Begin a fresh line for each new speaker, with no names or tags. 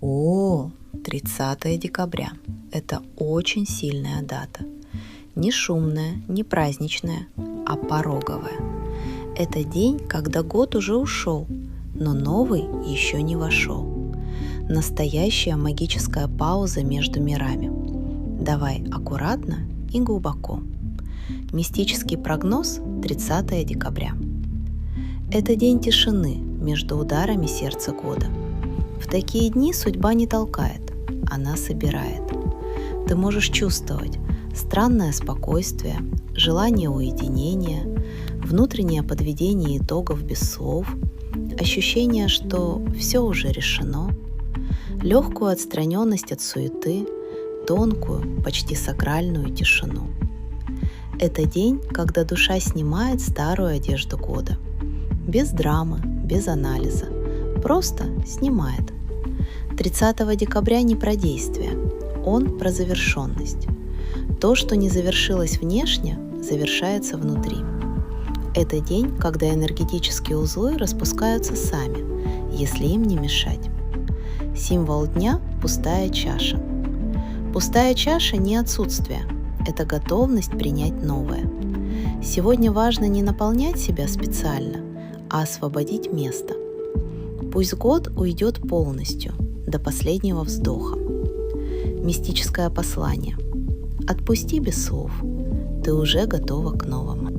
О, 30 декабря. Это очень сильная дата. Не шумная, не праздничная, а пороговая. Это день, когда год уже ушел, но новый еще не вошел. Настоящая магическая пауза между мирами. Давай аккуратно и глубоко. Мистический прогноз 30 декабря. Это день тишины между ударами сердца года. В такие дни судьба не толкает, она собирает. Ты можешь чувствовать странное спокойствие, желание уединения, внутреннее подведение итогов без слов, ощущение, что все уже решено, легкую отстраненность от суеты, тонкую, почти сакральную тишину. Это день, когда душа снимает старую одежду года. Без драмы, без анализа. Просто снимает. 30 декабря не про действие, он про завершенность. То, что не завершилось внешне, завершается внутри. Это день, когда энергетические узлы распускаются сами, если им не мешать. Символ дня – пустая чаша. Пустая чаша – не отсутствие, это готовность принять новое. Сегодня важно не наполнять себя специально, а освободить место. Пусть год уйдет полностью, до последнего вздоха. Мистическое послание. Отпусти без слов, ты уже готова к новому.